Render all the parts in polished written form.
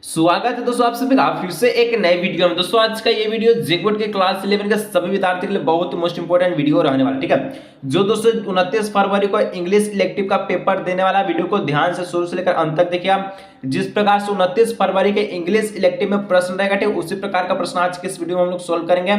स्वागत है दोस्तों आप सभी का फिर से एक नए वीडियो में। दोस्तों आज का ये वीडियो जेकबोर्ड के क्लास 11 के सभी विद्यार्थी के लिए बहुत मोस्ट इंपोर्टेंट वीडियो रहने वाला है। ठीक है, जो दोस्तों 29 फरवरी को इंग्लिश इलेक्टिव का पेपर देने वाला वीडियो को ध्यान से शुरू से लेकर अंत तक देखिए आप। जिस प्रकार से 29 फरवरी के इंग्लिश इलेक्टिव में प्रश्न रहेगा, ठीक उसी प्रकार का प्रश्न आज के इस वीडियो में हम लोग सोल्व करेंगे।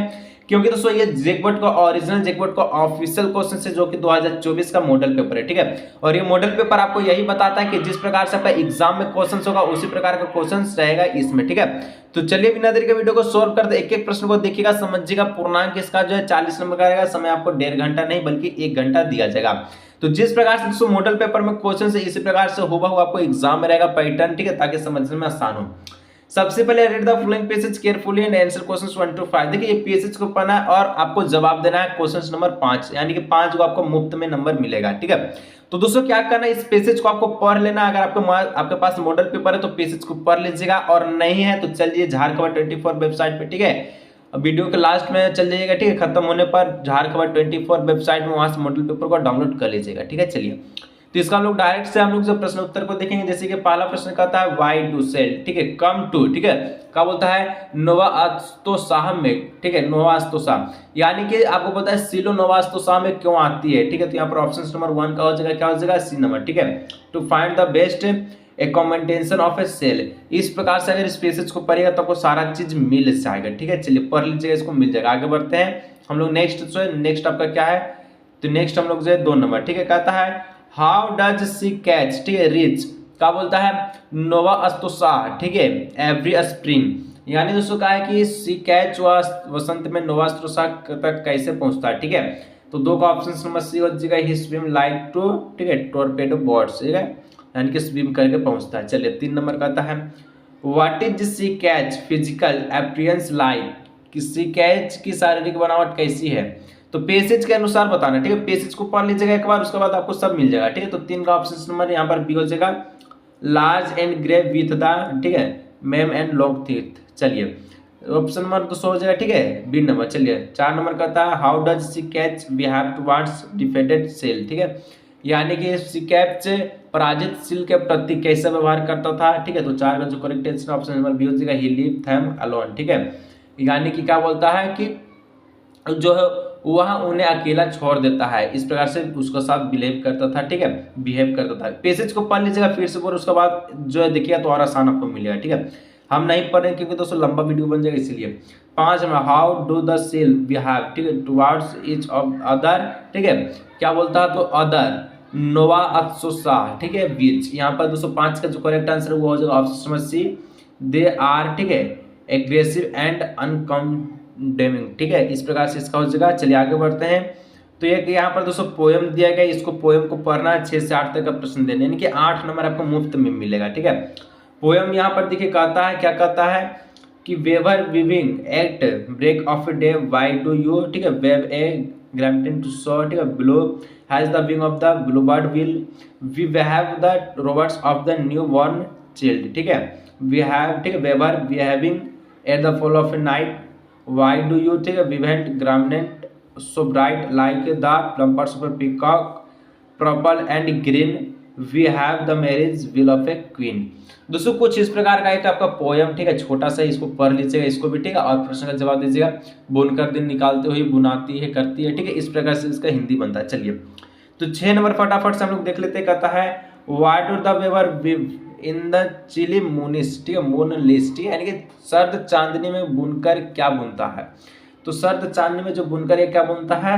क्योंकि दोस्तों ये जेकबोर्ड का ओरिजिनल जेकबोर्ड का ऑफिशियल क्वेश्चन से जो कि 2024 का मॉडल पेपर है। ठीक है, और ये मॉडल पेपर आपको यही बताता है कि जिस प्रकार से आपका एग्जाम में क्वेश्चन होगा उसी प्रकार का क्वेश्चन रहेगा इसमें। ठीक है, तो चलिए बिना देरी के वीडियो को सोल्व करते एक एक प्रश्न को देखिएगा, समझिएगा। पूर्णांक इसका जो है 40 नंबर का रहेगा। समय आपको 1.5 घंटा नहीं बल्कि 1 घंटा दिया जाएगा। तो जिस प्रकार से दोस्तों मॉडल पेपर में क्वेश्चन है इसी प्रकार से हूबहू आपको एग्जाम में रहेगा पैटर्न। ठीक है, ताकि समझने में आसान हो। सबसे पहले read the following passage carefully and answer questions 1 to 5। देखिए ये पैसेज को पढ़ना है और आपको जवाब देना है क्वेश्चन नंबर 5, यानी कि 5 को आपको मुफ्त में नंबर मिलेगा। ठीक है, तो दोस्तों क्या करना है, इस पैसेज को आपको पढ़ लेना। अगर आपके पास मॉडल पेपर है तो पैसेज को पढ़ लीजिएगा, और नहीं है तो चलिए झारखबर 24 वेबसाइट पे। ठीक है, वीडियो के लास्ट में चल जाइएगा। ठीक है, खत्म होने पर झारखबर 24 वेबसाइट में वहां से मॉडल पेपर को डाउनलोड कर लीजिएगा। ठीक है, चलिए तो इसका हम लोग डायरेक्ट से हम लोग जो प्रश्न उत्तर को देखेंगे। जैसे कि पहला प्रश्न कहता है वाई डू सेल। ठीक है, कम टू। ठीक है, क्या बोलता है, नोवा अस्तोसाह में। ठीक है, नोवा अस्तोसाह, यानी कि आपको पता है सिलो नोवा अस्तोसाह में क्यों आती है। ठीक है, तो यहाँ पर ऑप्शन नंबर 1 का हो जाएगा, क्या हो जाएगा, सी नंबर। ठीक है, to find the best accommodation of a cell. इस प्रकार से अगर इस पैसेज को पढ़ेगा तो आपको सारा चीज मिल जाएगा। ठीक है, चलिए पढ़ लीजिएगा, इसको मिल जाएगा। आगे बढ़ते हैं हम लोग नेक्स्ट जो है, नेक्स्ट आपका क्या है, तो नेक्स्ट हम लोग जो है 2 नंबर। ठीक है, कहता है हाउ डज सी कैच। ठीक है, रीच, क्या बोलता है, नोवा अस्तोसाह। ठीक है, एवरी स्प्रिंग, यानी दोस्तों कहा है कि सी कैच वसंत में नोवा अस्तोसाह तक कैसे पहुंचता है। ठीक है, तो 2 का ऑप्शन नंबर सी हो जाएगा, ही स्विम लाइक टू। ठीक है, टॉर्पेडो बॉट्स। ठीक है, यानी कि स्विम करके पहुंचता है। चलिए 3 नंबर कहता है what is sea catch physical appearance like, कि सी कैच की शारीरिक बनावट कैसी है। तो पैसेज के अनुसार बताना। ठीक है, पैसेज को पढ़ लीजिएगा एक बार, उसके बाद आपको सब मिल जाएगा। ठीक है, तो 3 का ऑप्शन नंबर यहाँ पर बी हो जाएगा, large and grey with the. ठीक है, मेम एंड लॉन्ग टीथ। चलिए ऑप्शन नंबर 2 हो जाएगा। ठीक है, बी नंबर। चलिए 4 नंबर कहता है how does sea catch behave towards defeated cell. ठीक है, यानी कि सी कैच पराजित सील के प्रति कैसा व्यवहार करता था। ठीक है, तो 4 का जो correct answer option number B हो जाएगा, ही लीव थेम अलोन। ठीक है, यानी कि क्या बोलता है कि जो है वह उन्हें अकेला छोड़ देता है, इस प्रकार से उसके साथ बिहेव करता था। ठीक है, बिहेव करता था। पैसेज को पढ़ लीजिएगा फिर से, और उसके बाद जो है देखिएगा तो और आसान आपको मिलेगा। ठीक है, हम नहीं पढ़ रहे क्योंकि दोस्तों लंबा वीडियो बन जाएगा इसलिए। 5 में how do the cell behave. ठीक है, टुवर्ड्स ईच ऑफ अदर। ठीक है, क्या बोलता है, तो अदर नोवा अस्तोसाह। ठीक है, बीच। यहाँ पर दोस्तों 5 का जो करेक्ट आंसर वो हो जाएगा option number C, they are. ठीक है, एग्रेसिव एंड अनकंडेमिंग। ठीक है, इस प्रकार से इसका हो जाएगा। चलिए आगे बढ़ते हैं। तो एक यहाँ पर दोस्तों पोएम दिया गया, इसको पोएम को पढ़ना है, 6 से 8 तक का प्रश्न देने, यानी कि 8 नंबर आपको मुफ्त में मिलेगा। ठीक है, पोएम यहाँ पर देखिए कहता है, क्या कहता है कि weaver weaving at break of day why do you. ठीक है, weave a garment to so. ठीक है, blue has the wing of the blue bird will we have the robes of the new born child. ठीक है, we have. ठीक है, weaver we having at the fall of a night why do you. ठीक है, विवेंट garment so bright like the plumes of a peacock purple and green we have the marriage will of a queen. दोस्तों कुछ इस प्रकार का एक आपका पोयम। ठीक है, छोटा सा, इसको पढ़ लीजिएगा, इसको भी। ठीक है, और प्रश्न का जवाब दीजिएगा। बुनकर दिन निकालते हुए बुनाती है करती है। ठीक है, इस प्रकार से इसका हिंदी बनता है। चलिए तो 6 नंबर फटाफट से हम लोग देख लेते हैं। कहता है what do the weaver weave in the chilly moonies. ठीक है, मून लिस्ट। ठीक है, यानी कि सर्द चांदनी में बुनकर क्या बुनता है। तो सर्द चांदनी में जो बुनकर ये क्या बुनता है,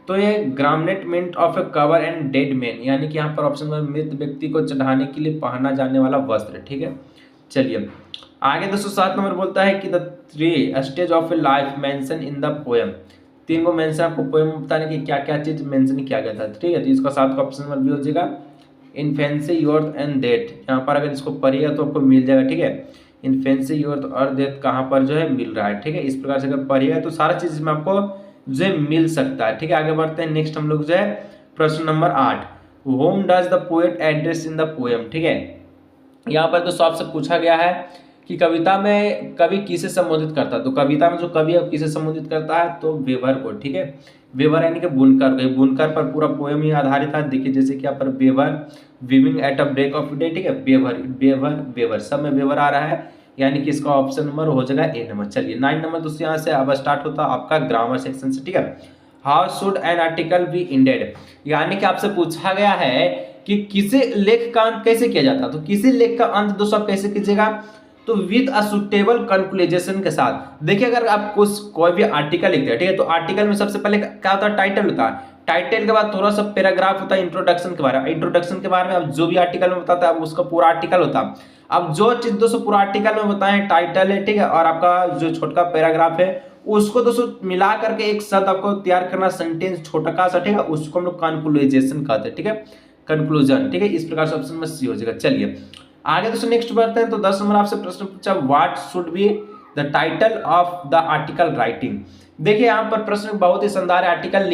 तो ये garment meant of a cover and dead man, यानी कि यहाँ पर ऑप्शन में मृत व्यक्ति को चढ़ाने के लिए पहना जाने वाला वस्त्र। ठीक है, चलिए आगे दोस्तों 7 नंबर बोलता है कि the 3 stage of A life mention in the poem. 3 को मेंशन आपको पोएम बताने की क्या क्या चीज मेंशन किया गया था। ठीक है, तो इसका 7 का ऑप्शन नंबर बी हो जाएगा, इन्फेंसी योर्थ एंड डेथ। यहाँ पर अगर इसको पढ़िएगा तो आपको मिल जाएगा। ठीक है, इन्फेंसी योर्थ और डेथ कहाँ पर जो है मिल रहा है। ठीक है, इस प्रकार से अगर पढ़िएगा तो सारा चीज में आपको जो है मिल सकता है। ठीक है, आगे बढ़ते हैं। नेक्स्ट हम लोग जो है प्रश्न number 8, home does the poet address in the poem. ठीक है, यहाँ पर तो आपसे पूछा गया है कि कविता में कवि किसे संबोधित करता है। तो कविता में जो कवि है किसे संबोधित करता है, तो वेवर को। ठीक है, वेवर यानी कि बुनकर। बुनकर पर पूरा पोएम ही आधारित है। देखिए जैसे कि यहाँ पर weaver weaving at a break of day. ठीक है, वेवर वेवर वेवर, सब में वेवर आ रहा है। यानी कि इसका ऑप्शन नंबर हो जाएगा ए नंबर। चलिए 9 नंबर दोस्तों यहाँ से अब स्टार्ट होता है आपका ग्रामर सेक्शन से, ठीक है। How should an article be ended, यानी कि आपसे पूछा गया है कि किसी लेख का अंत कैसे किया जाता है। तो किसी लेख का अंत दोस्तों आप कैसे कीजिएगा, तो विद अ सुटेबल कंक्लूजन के साथ। देखिए अगर आप कुछ कोई भी आर्टिकल लिखते हैं, ठीक है, तो आर्टिकल में सबसे पहले क्या होता है, टाइटल होता है। टाइटल के बाद थोड़ा सा पैराग्राफ होता है इंट्रोडक्शन के बारे में। इंट्रोडक्शन के बारे में अब जो भी आर्टिकल में बताता है अब उसका पूरा आर्टिकल होता है। अब जो चीज दोस्तों पूरा आर्टिकल में बताएं टाइटल है, ठीक है, और आपका जो छोटा पैराग्राफ है उसको दोस्तों मिला करके एक शब्द आपको तैयार करना, सेंटेंस छोटा सा, ठीक है, उसको हम लोग कंक्लूजन कहते हैं, ठीक है, कंक्लूजन, ठीक है। इस प्रकार से ऑप्शन में सी हो जाएगा। चलिए आगे दोस्तों नेक्स्ट बढ़ते हैं। तो 10 नंबर आपसे प्रश्न पूछा, what should be the title of the article writing. देखिए यहाँ पर प्रश्न बहुत ही शानदार है, आर्टिकल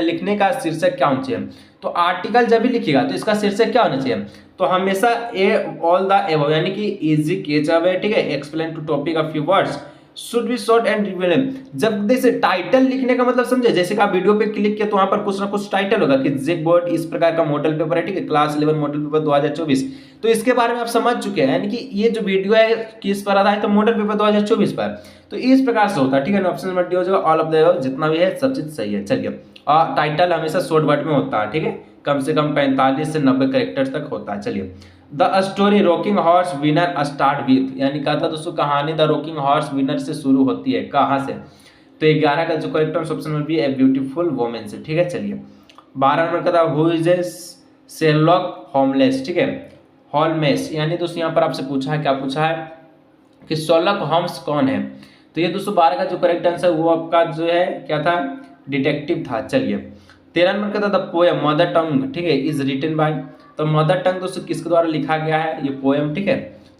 लिखने का शीर्षक क्या होना चाहिए। तो आर्टिकल जब भी लिखिएगा तो इसका शीर्षक क्या होना चाहिए, तो हमेशा ए ऑल द एबव, यानी कि इजी केच अवे, ठीक है, explain to topic of few words, should be short and relevant. जब जैसे टाइटल लिखने का मतलब समझे, जैसे कि आप वीडियो पे क्लिक किया तो वहां पर कुछ ना कुछ टाइटल होगा कि जेक बोर्ड इस प्रकार का मॉडल पेपर है, ठीक है, क्लास 11 मॉडल पेपर 2024। तो इसके बारे में आप समझ चुके हैं, यानी कि ये जो वीडियो है किस पर आधारित है, तो मॉडल पेपर 2024 पर। तो इस प्रकार से होता है, ठीक है। ऑप्शन नंबर डी हो जाएगा ऑल ऑफ द जितना भी है सब चीज सही है। चलिए और टाइटल हमेशा शॉर्ट वर्ड में होता है, ठीक है, कम से कम 45 से 90 कैरेक्टर तक होता है। चलिए the story rocking horse winner start with, यानी कहा था दोस्तों कहानी द रॉकिंग हॉर्स विनर से शुरू होती है, कहाँ से, तो 11 का जो करेक्ट ऑप्शन में भी ए ब्यूटीफुल वोमेन से, ठीक है। चलिए 12 नंबर का था who is a Sherlock homeless, ठीक है, होल्मेस, यानी दोस्तों यहाँ पर आपसे पूछा है, क्या पूछा है कि शर्लॉक होम्स कौन है। तो ये दोस्तों 12 का जो करेक्ट आंसर वो आपका जो है क्या था, डिटेक्टिव था। चलिए 13 नंबर का था द पोएम मदर टंग, ठीक है, इज रिटन बाय। तो मदर टंग दोस्तों किसके द्वारा लिखा गया है, ये पोएम, ठीक है।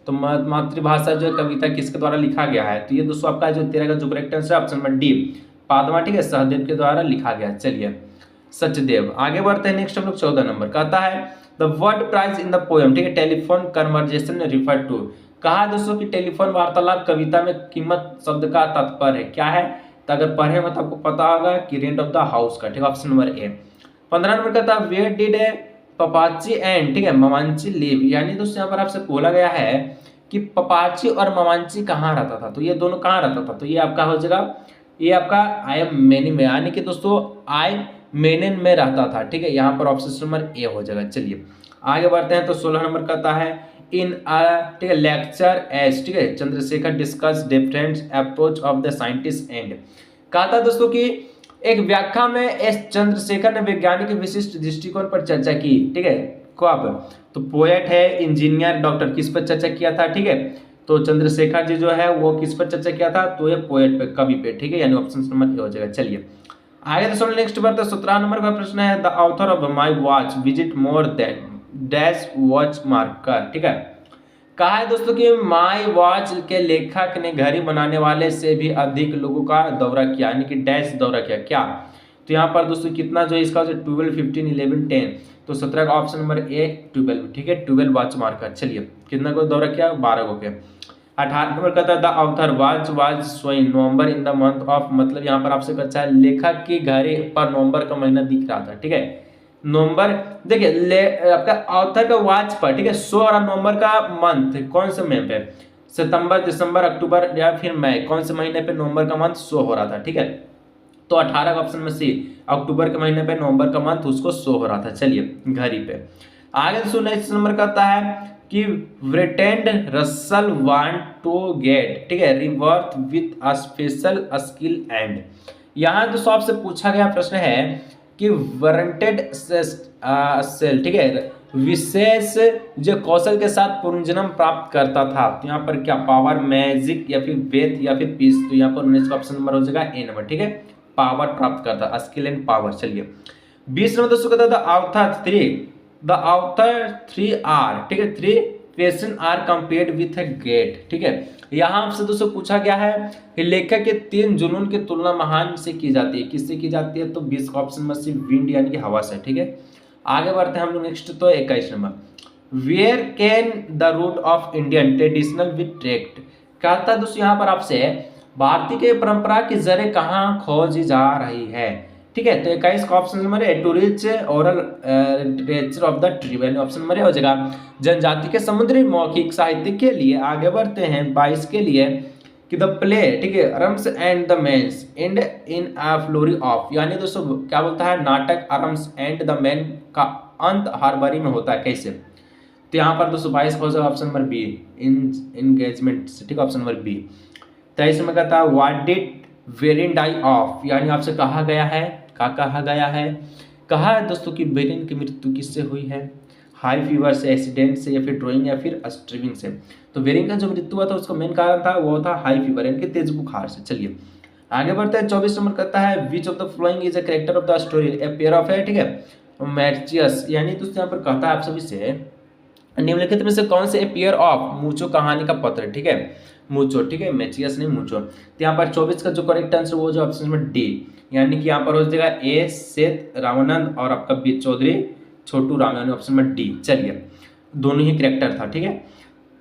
तो मातृभाषा जो है कविता किसके द्वारा लिखा गया है, तो ये दोस्तों आपका जो 13 का जो करेक्ट आंसर है ऑप्शन नंबर डी पादमा, ठीक है, सहदेव के द्वारा लिखा गया। चलिए सचदेव। आगे बढ़ते हैं नेक्स्ट हम लोग 14 नंबर कहता है the word prize in the poem, ठीक है, टेलीफोन कन्वर्जेशन रिफर टू। कहा दोस्तों कि टेलीफोन वार्तालाप कविता में कीमत शब्द का तात्पर्य है, क्या है, तो अगर पढ़े तो आपको पता होगा कि रेंट ऑफ द हाउस का, ठीक है, ऑप्शन नंबर ए। 15 नंबर का था वेयर डिड ए पपाची एंड, ठीक है, ममांची लिव, यानी दोस्तों यहाँ पर आपसे बोला गया है कि पपाची और ममांची कहाँ रहता था, तो ये दोनों कहाँ रहता था, तो ये आपका हो जाएगा, ये आपका आई एम मेनी में, यानी कि दोस्तों आई मेनन में रहता था, ठीक है, यहाँ पर ऑप्शन नंबर ए हो जाएगा। चलिए आगे बढ़ते हैं। तो 16 नंबर कहता है इन ठीक है लेक्चर एज, ठीक है, Chandrashekhar discuss different approach of the scientist and. कहा था दोस्तों कि एक व्याख्या में एस चंद्रशेखर ने वैज्ञानिक के विशिष्ट दृष्टिकोण पर चर्चा की, ठीक है, कब, तो पोएट है, इंजीनियर, डॉक्टर, किस पर चर्चा किया था, ठीक है, तो चंद्रशेखर जी जो है वो किस पर चर्चा किया था, तो ये पोएट पे, कवि पे, ठीक है, यानी ऑप्शन नंबर ए हो जाएगा। चलिए आगे दोस्तों नेक्स्ट बार 17 नंबर का प्रश्न है the author of my watch visit more than dash watch marker, ठीक है। कहा है दोस्तों कि माई वॉच के लेखक ने घड़ी बनाने वाले से भी अधिक लोगों का दौरा किया, यानी कि डैश दौरा किया, क्या, तो यहाँ पर दोस्तों कितना जो इसका 12, 15, 11, 10, तो 17 का ऑप्शन नंबर ए 12, ठीक है, 12 वॉच मार्कर। चलिए कितना को दौरा किया, 12 को किया। 18 नंबर कहता है the author was showing November in the month of, मतलब यहाँ पर आपसे कहा है लेखक की घड़ी पर नवंबर का महीना दिख रहा था, ठीक है, नवंबर, देखिए आपका ऑथर का वॉच पर, ठीक है, शो और नवंबर का मंथ कौन से महीने पे, सितंबर, दिसंबर, अक्टूबर या फिर मई, कौन से महीने पे नवंबर का मंथ शो हो रहा था, ठीक है, तो 18 का ऑप्शन में सी अक्टूबर के महीने पे नवंबर का मंथ उसको शो हो रहा था। चलिए घड़ी पे आगे सुनो, नेक्स्ट नंबर कहता है कि ब्रिटेंड रसल वांट टू गेट, ठीक है, रिवर्थ with a special skill and. यहाँ जो सबसे पूछा गया प्रश्न है कि वारंटेड सेल, ठीक है, विशेष जो कौशल के साथ पुनर्जन्म प्राप्त करता था, तो यहाँ पर क्या पावर, मैजिक या फिर वेथ या फिर पीस, तो यहाँ पर 19 का ऑप्शन नंबर हो जाएगा ए नंबर, ठीक है, पावर प्राप्त करता, स्किल एंड पावर। चलिए 20 नंबर दोस्तों कहता था द ऑथर 3 आर, ठीक है, 3 question are compared with a gate, ठीक है, यहाँ आपसे दोस्तों पूछा गया है कि लेखक के 3 जुनून की तुलना महान से की जाती है, किससे की जाती है, तो 20 का ऑप्शन में सिर्फ विंड यानी कि हवा से, ठीक है। आगे बढ़ते हैं हम लोग नेक्स्ट, तो 21 number where can the root of Indian traditional with tract. कहता है दोस्तों यहाँ पर आपसे भारतीय के परंपरा की जड़ें कहाँ खोजी जा रही है, ठीक है। तो 21 का ऑप्शन नंबर है to reach oral literature of the tree, यानी ऑप्शन नंबर ए हो जाएगा। जनजाति के समुद्री मौखिक साहित्य के लिए आगे बढ़ते हैं 22 के लिए कि द प्ले, ठीक है, arms and the men's and in a flurry of, यानी दोस्तों क्या बोलता है, नाटक अरम्स एंड द मेन का अंत हारबरी में होता है, कैसे। तो यहाँ पर दोस्तों 22 का हो जाएगा ऑप्शन नंबर बी, इन एंगेजमेंट, ठीक है, ऑप्शन नंबर बी। 23 में कहता है व्हाट डिड वेरिन डाई ऑफ, यानी आपसे कहा गया है, कहा गया है, कहा है दोस्तों कि वेरिन की मृत्यु किससे हुई है, हाई फीवर से, एक्सीडेंट से, या फिर ड्राइंग, या फिर स्ट्रीविंग से। तो वेरिन का जो मृत्यु हुआ था उसका मेन कारण था वो था हाई फीवर, यानी कि तेज बुखार से। चलिए आगे बढ़ते हैं। 24 नंबर कहता है which of the following is a character of the story, a pair of है, ठीक है, मैर्चियस, यानी दोस्तों यहाँ पर कहता है आप सभी से निम्नलिखित में से कौन से ए पेयर ऑफ मूचो कहानी का पत्र, ठीक है, मूचो, ठीक है, मैचियस नहीं मूचो। तो यहाँ पर 24 का जो करेक्ट आंसर वो जो ऑप्शन नंबर डी, यानी कि यहाँ पर हो जाएगा ए सेत रामानंद और आपका बी चौधरी छोटू राम, यानी ऑप्शन नंबर डी। चलिए दोनों ही करेक्टर था, ठीक है।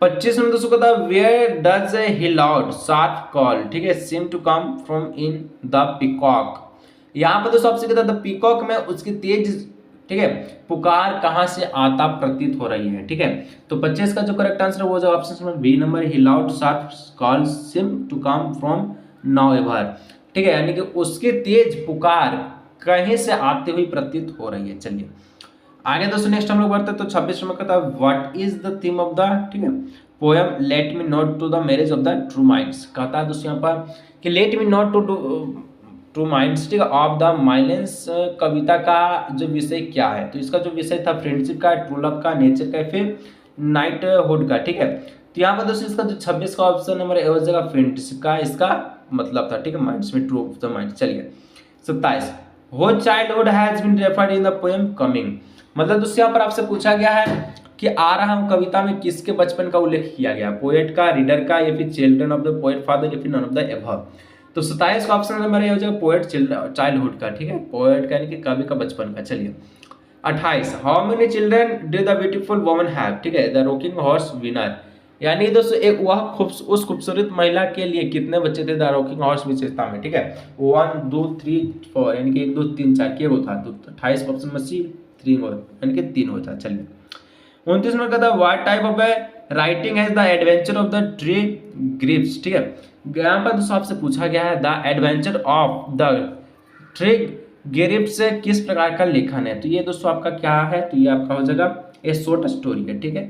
25 में दोस्तों कहता है where does he loud sharp call, ठीक है, seem to come from in the peacock, यहाँ पर दोस्तों आपसे कहता है द पीकॉक में उसकी तेज, ठीक है, पुकार कहां से आता प्रतीत हो रही है, ठीक है। तो 25 का जो करेक्ट आंसर वो जो option number B number he loud sharp call seem to come from now ever, ठीक है, यानी कि उसकी तेज पुकार कहीं से आते हुई प्रतीत हो रही है। चलिए आगे दोस्तों नेक्स्ट हम लोग बढ़ते हैं। तो 26 में कहता है what is the theme of the, ठीक है, poem let me not to the marriage of the true minds, कहता है दोस्तों यहाँ पर कि let me not to true minds, ठीक है, ऑफ द माइलेंस कविता का जो विषय क्या है। तो इसका जो विषय था फ्रेंडशिप का, ट्रू लव का, नेचर का, फिर नाइटहुड का, ठीक है। तो यहाँ पर दोस्तों इसका जो 26 का ऑप्शन नंबर ए हो जाएगा फ्रेंडशिप का, इसका मतलब था, ठीक है, माइंड्स में ट्रू ऑफ द माइंड। चलिए 27 how childhood has been referred in the poem coming, मतलब दोस्तों यहाँ पर आपसे पूछा गया है कि आ रहा हूं कविता में किसके बचपन का उल्लेख किया गया, पोएट का, रीडर का, या फिर children of the poet father, या फिर नन ऑफ द एबव। तो 27 का ऑप्शन नंबर ये हो जाएगा पोएट चाइल्डहुड का, ठीक है, पोएट का यानी कि कवि का बचपन का। चलिए 28 how many children did the beautiful woman have, ठीक है, द रॉकिंग हॉर्स विनर, यानी दोस्तों एक वह उस खूबसूरत महिला के लिए कितने बच्चे थे द रॉकिंग हॉर्स विशेषता में, ठीक है, 1 2 3 4, यानी कि 1 2 3 4 के वो था। तो 28 का ऑप्शन में 3 यानी कि 3 होता। चलिए 29 में कहता है what type of a writing has the adventure of the tree grips, ठीक है, यहाँ पर दोस्तों आपसे पूछा गया है the adventure of the tree grips से किस प्रकार का लेखन है। तो ये दोस्तों आपका क्या है, तो ये आपका हो जाएगा ए शॉर्ट स्टोरी है, ठीक है।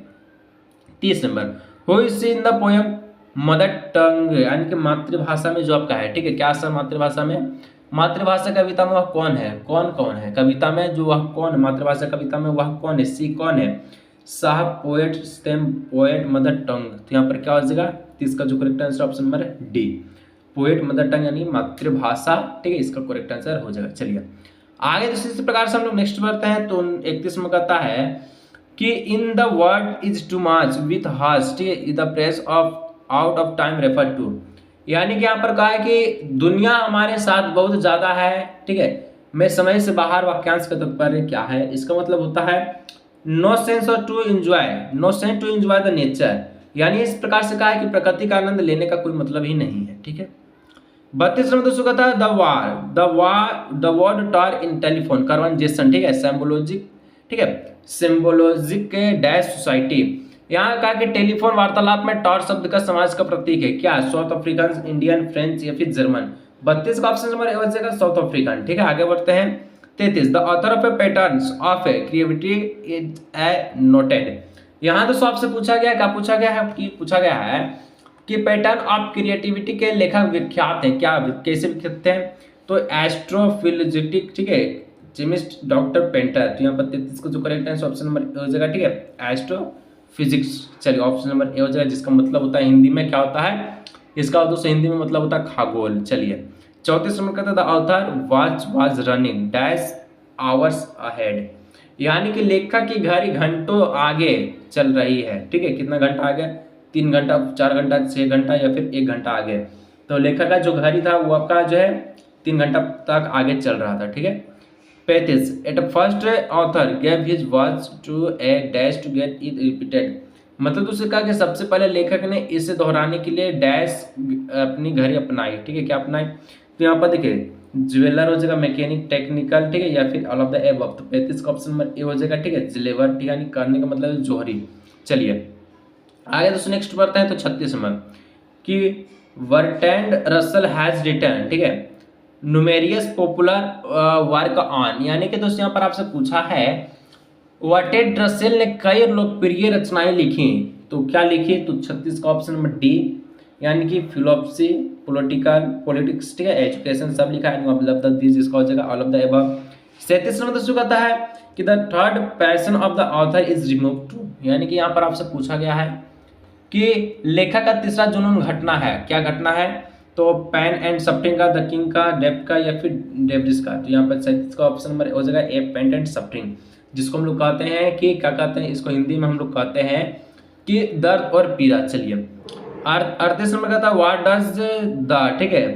30 number who is in the poem mother tongue, यानी कि मातृभाषा में जो आपका है, ठीक है, क्या सर मातृभाषा में, मातृभाषा कविता में वह कौन है, कौन कौन है कविता में, जो वह कौन मातृभाषा कविता में वह कौन है, सी कौन है, साहब poet stem poet mother tongue. तो यहाँ पर क्या हो जाएगा, तो इसका जो करेक्ट आंसर ऑप्शन नंबर है डी, पोएट मदर टंग यानी मातृभाषा, ठीक है, इसका करेक्ट आंसर हो जाएगा। चलिए आगे इसी प्रकार से हम लोग नेक्स्ट बढ़ते हैं। तो 31 में कहता है कि in the word is too much with hers, ठीक है, the press of out of time refer to, यानी कि यहाँ पर कहा है कि दुनिया हमारे साथ बहुत ज्यादा है, ठीक है, मैं समय से बाहर, वाक्यांश का तात्पर्य क्या है, इसका मतलब होता है नो सेंस और to enjoy, no sense to enjoy the nature, यानी इस प्रकार से कहा है कि प्रकृति का आनंद लेने का कोई मतलब ही नहीं है, ठीक है। 32 में दोस्तों कहता है the word tor in telephone conversation, ठीक है, सिंबोलॉजिक, ठीक है, सिंबोलॉजिक के डैश सोसाइटी, यहाँ कहा कि टेलीफोन वार्तालाप में टॉर शब्द का समाज का प्रतीक है, क्या साउथ अफ्रीकन, इंडियन, फ्रेंच, या फिर जर्मन। 32 का ऑप्शन नंबर ए हो जाएगा साउथ अफ्रीकन, ठीक है। आगे बढ़ते हैं 33 the author of A patterns of A creativity is a noted, यहाँ दोस्तों आपसे पूछा गया, क्या पूछा गया है कि पूछा गया है कि पैटर्न ऑफ क्रिएटिविटी के लेखक विख्यात हैं, क्या कैसे विख्यात हैं, तो एस्ट्रोफिजिटिक, ठीक है, केमिस्ट डॉक्टर पेंटर। तो यहाँ पर 33 का जो करेक्ट आंसर ऑप्शन नंबर हो जाएगा, ठीक है, एस्ट्रोफिजिक्स। चलिए ऑप्शन नंबर ए हो जाएगा, जिसका मतलब होता है हिंदी में क्या होता है, इसका दोस्तों हिंदी में मतलब होता है खगोल। चलिए 34 नंबर कहता था author was running dash hours ahead, यानी कि लेखक की घड़ी घंटों आगे चल रही है, ठीक है, कितना घंटा आगे, 3 घंटा, 4 घंटा, 6 घंटा, या फिर 1 घंटा आगे। तो लेखक का जो घड़ी था वो आपका जो है 3 घंटा तक आगे चल रहा था, ठीक है। 35 at first author gave his words to a dash to get it repeated, मतलब दूसरे कहा कि सबसे पहले लेखक ने इसे दोहराने के लिए डैश अपनी घड़ी अपनाई, ठीक है, क्या अपनाई, तो यहाँ पर देखिए ज्वेलर हो जाएगा, मैकेनिक, टेक्निकल, ठीक है, या फिर ऑल ऑफ द एबव। तो 35 का ऑप्शन नंबर ए हो जाएगा, ठीक है, जिलेवर, ठीक है, यानी करने का मतलब है जोहरी। चलिए आगे दोस्तों नेक्स्ट बढ़ते हैं। तो 36 नंबर कि वर्टैंड रसल हैज रिटर्न, ठीक है, न्यूमेरियस पॉपुलर वर्क ऑन, यानी कि दोस्तों यहाँ पर आपसे पूछा है वर्टेड रसेल ने कई लोकप्रिय रचनाएं लिखी, तो क्या लिखी? तो 36 का ऑप्शन नंबर डी, यानी कि फिलोसफी, पॉलिटिक्स, ठीक है, एजुकेशन सब लिखा है, मतलब दिस इसका हो जाएगा all of the above. 37 number दोस्तों कहता है कि the third passion of the author is remove to, यानी कि यहाँ पर आपसे पूछा गया है कि लेखक का तीसरा जुनून घटना है, क्या घटना है? तो पेन एंड सफरिंग का, द किंग का, डेप का, या फिर डेब्रिस का। तो यहाँ पर 37 का ऑप्शन नंबर हो जाएगा ए, पेन एंड सफरिंग, जिसको हम लोग कहते हैं कि क्या कहते हैं इसको हिंदी में हम लोग कहते हैं कि दर्द और पीड़ा। चलिए 38 नंबर का था व्हाट डज द, ठीक है,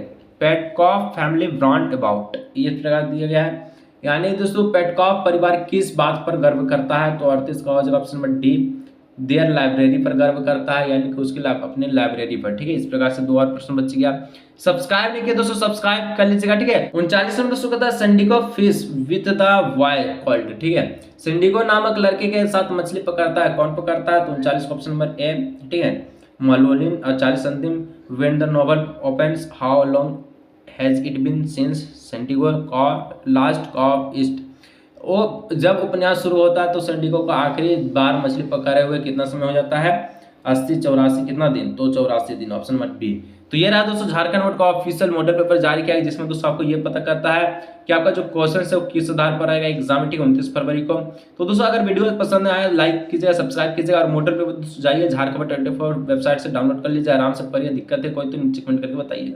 पेटकॉफ फैमिली ब्रांड अबाउट, ये प्रकार दिया गया है, यानी दोस्तों पेटकॉफ परिवार किस बात पर गर्व करता है? तो 38 का हो जाएगा option number D, their library पर गर्व करता है, यानी कि उसकी अपने लाइब्रेरी पर, ठीक है। इस प्रकार से 2 और प्रश्न बच गया। सब्सक्राइब नहीं किया दोस्तों, सब्सक्राइब कर लीजिएगा, ठीक है। 39 नंबर दोस्तों कहता है Santiago fish with the why called, ठीक है, सिंडिगो नामक लड़के के साथ मछली पकड़ता है, कौन पकड़ता है? तो 39 ऑप्शन नंबर ए, ठीक है, मालोलिन। और 40 अंतिम, when the novel opens how long has it been since Santiago का लास्ट कॉप ईस्ट, वो जब उपन्यास शुरू होता है तो सेंडिगो का आखिरी बार मछली पकड़े हुए कितना समय हो जाता है? 80, 84 कितना दिन? तो 84 दिन, ऑप्शन नंबर बी। तो ये रहा दोस्तों झारखंड बोर्ड का ऑफिशियल मॉडल पेपर जारी किया गया, जिसमें दोस्तों आपको ये पता करता है कि आपका जो क्वेश्चन है वो किस आधार पर आएगा एग्जाम में, ठीक है, 29 फरवरी को। तो दोस्तों अगर वीडियो पसंद आए लाइक कीजिएगा, सब्सक्राइब कीजिएगा, और मॉडल पेपर जाइए झारखंड 24 वेबसाइट से डाउनलोड कर लीजिए, आराम से पढ़िए, दिक्कत है कोई तो नीचे कमेंट करके बताइए।